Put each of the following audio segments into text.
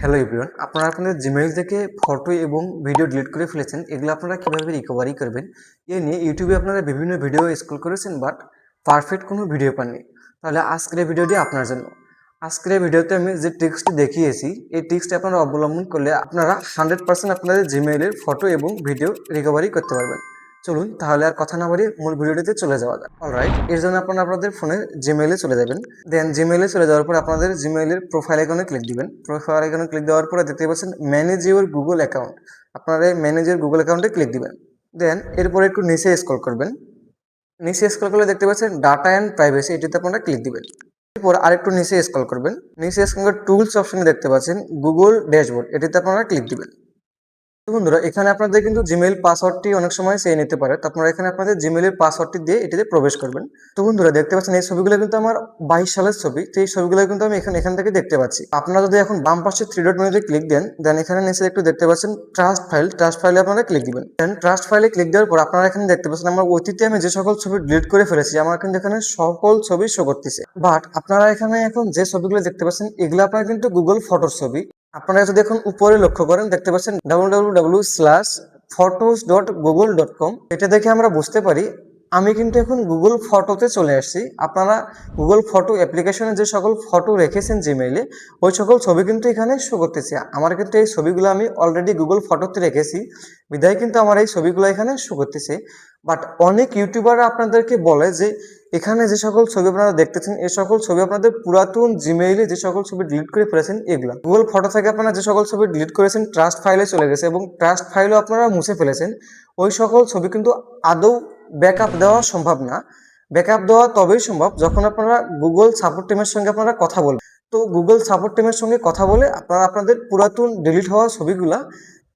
Hello everyone, আপনারা আপনাদের Gmail থেকে ফটো এবং ভিডিও ডিলিট করে ফেলেছেন। এগুলো আপনারা কিভাবে রিকভারি করবেন এ নিয়ে ইউটিউবে আপনারা বিভিন্ন ভিডিও স্ক্রল করেছেন, বাট পারফেক্ট কোনো ভিডিও পাননি। তাহলে আজকের এই ভিডিওটি আপনার জন্য। আজকের এই ভিডিওতে আমি যে ট্রিক্সটি দেখিয়েছি, এই ট্রিক্সটি আপনারা অবলম্বন করলে আপনারা 100% আপনাদের জিমেইলের ফটো এবং ভিডিও রিকভারি করতে পারবেন। চলুন তাহলে আর কথা না বাড়িয়ে মূল ভিডিওটিতে চলে যাওয়া যাক। অলরাইট, এর জন্য আপনারা আপনাদের ফোনে জিমেইলে চলে যাবেন। দেন জিমেইলে চলে যাওয়ার পর আপনাদের জিমেইলের প্রোফাইল আইকনে ক্লিক দিবেন। প্রোফাইল আইকনে ক্লিক দেওয়ার পরে দেখতে পাচ্ছেন ম্যানেজ ইউর গুগল অ্যাকাউন্ট। আপনারা এই ম্যানেজ ইউর গুগল অ্যাকাউন্টে ক্লিক দিবেন। দেন এরপরে একটু নিচে স্ক্রল করবেন। নিচে স্ক্রল করলে দেখতে পাচ্ছেন ডাটা অ্যান্ড প্রাইভেসি, এটিতে আপনারা ক্লিক দিবেন। এরপর আরেকটু নিচে স্ক্রল করবেন। নিচে স্ক্রল করে টুলস অপশনে দেখতে পাচ্ছেন গুগল ড্যাশবোর্ড, এটিতে আপনারা ক্লিক দিবেন। তো বন্ধুরা, এখানে আপনাদের কিন্তু জিমেইল পাসওয়ার্ডটি অনেক সময় চেয়ে নিতে পারে, তো আপনারা এখানে আপনাদের জিমেইলের পাসওয়ার্ডটি দিয়ে এটিতে প্রবেশ করবেন। তো বন্ধুরা, দেখতে পাচ্ছেন এই ছবিগুলো কিন্তু আমার 22 সালের ছবি। তো এই ছবিগুলো কিন্তু আমি এখান থেকে দেখতে পাচ্ছি। আপনারা যদি এখন বাম পাশে থ্রি ডট মেনুতে ক্লিক দেন, দেন এখানে নিচে একটু দেখতে পাচ্ছেন ট্রাস্ট ফাইলে আপনারা ক্লিক দিবেন। দেন ট্রাস্ট ফাইলে ক্লিক দেওয়ার পর আপনারা এখানে দেখতে পাচ্ছেন আমার অতীতে আমি যে সকল ছবি ডিলিট করে ফেলেছি, আমার কিন্তু এখানে সকল ছবি শো করতেছে। বাট আপনারা এখানে এখন যে ছবিগুলো দেখতে পাচ্ছেন, এগুলো আপনারা কিন্তু গুগল ফটোর ছবি। আপনারা যদি এখন উপরে লক্ষ্য করেন, দেখতে পাচ্ছেন www.photos.google.com। এটা দেখে আমরা বুঝতে পারি আমি কিন্তু এখন গুগল ফটোতে চলে আসছি। আপনারা গুগল ফটো অ্যাপ্লিকেশনে যে সকল ফটো রেখেছেন জিমেইলে, ওই সকল ছবি কিন্তু এখানে শো করতেছে। আমার কিন্তু এই ছবিগুলো আমি অলরেডি গুগল ফটোতে রেখেছি, বিধায় কিন্তু আমার এই ছবিগুলো এখানে শো করতেছে। বাট অনেক ইউটিউবাররা আপনাদেরকে বলে যে এখানে যে সকল ছবি আপনারা দেখতেছেন, এই সকল ছবি আপনাদের পুরাতন জিমেইলে যে সকল ছবি ডিলিট করে ফেলেছেন এগুলা। গুগল ফটো থেকে আপনারা যে সকল ছবি ডিলিট করেছেন ট্রাস্ট ফাইলে চলে গেছে এবং ট্রাস্ট ফাইলও আপনারা মুছে ফেলেছেন। ওই সকল ছবি কিন্তু আদৌ ব্যাকআপ দেওয়া সম্ভব না। ব্যাকআপ দেওয়া তবেই সম্ভব যখন আপনারা গুগল সাপোর্ট টিমের সঙ্গে আপনারা কথা বলবেন। তো গুগল সাপোর্ট টিমের সঙ্গে কথা বলে আপনারা আপনাদের পুরাতন ডিলিট হওয়া ছবিগুলা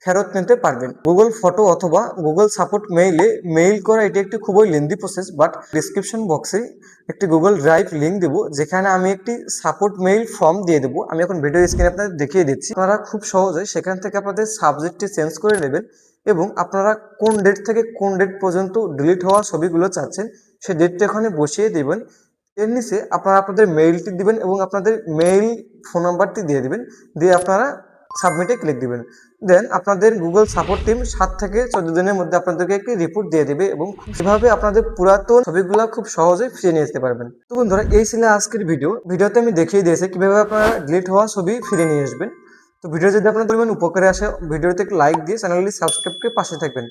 ফেরত নিতে পারবেন। গুগল ফটো অথবা গুগল সাপোর্ট মেইলে মেইল করা এটি একটি খুবই লেন্দি প্রসেস, বাট ডিসক্রিপশন বক্সে একটি গুগল ড্রাইভ লিঙ্ক দেবো, যেখানে আমি একটি সাপোর্ট মেইল ফর্ম দিয়ে দেবো। আমি এখন ভিডিও স্ক্রিনে আপনাদের দেখিয়ে দিচ্ছি। আপনারা খুব সহজে সেখান থেকে আপনাদের সাবজেক্টটি চেঞ্জ করে নেবেন এবং আপনারা কোন ডেট থেকে কোন ডেট পর্যন্ত ডিলিট হওয়া ছবিগুলো চাচ্ছেন সেই ডেটটা এখানে বসিয়ে দেবেন। এর নিচে আপনারা আপনাদের মেইলটি দিবেন এবং আপনাদের মেইল ফোন নাম্বারটি দিয়ে দিবেন, দিয়ে আপনারা সাবমিটে ক্লিক দিবেন। দেন আপনাদের গুগল সাপোর্ট টিম 7 থেকে 14 দিনের মধ্যে আপনাদেরকে একটি রিপোর্ট দিয়ে দেবে এবং সেভাবে আপনাদের পুরাতন ছবিগুলো খুব সহজে ফিরিয়ে নিয়ে যেতে পারবেন। তো বন্ধুরা, এই ছিল আজকের ভিডিওতে আমি দেখিয়ে দিয়েছি কিভাবে আপনারা ডিলিট হওয়া ছবি ফিরিয়ে নিয়ে আসবেন। তো ভিডিও যদি আপনার পরিমাণ উপকারে আসে, ভিডিওতে একটু লাইক দিয়ে চ্যানেলটি সাবস্ক্রাইব করে পাশে থাকবেন।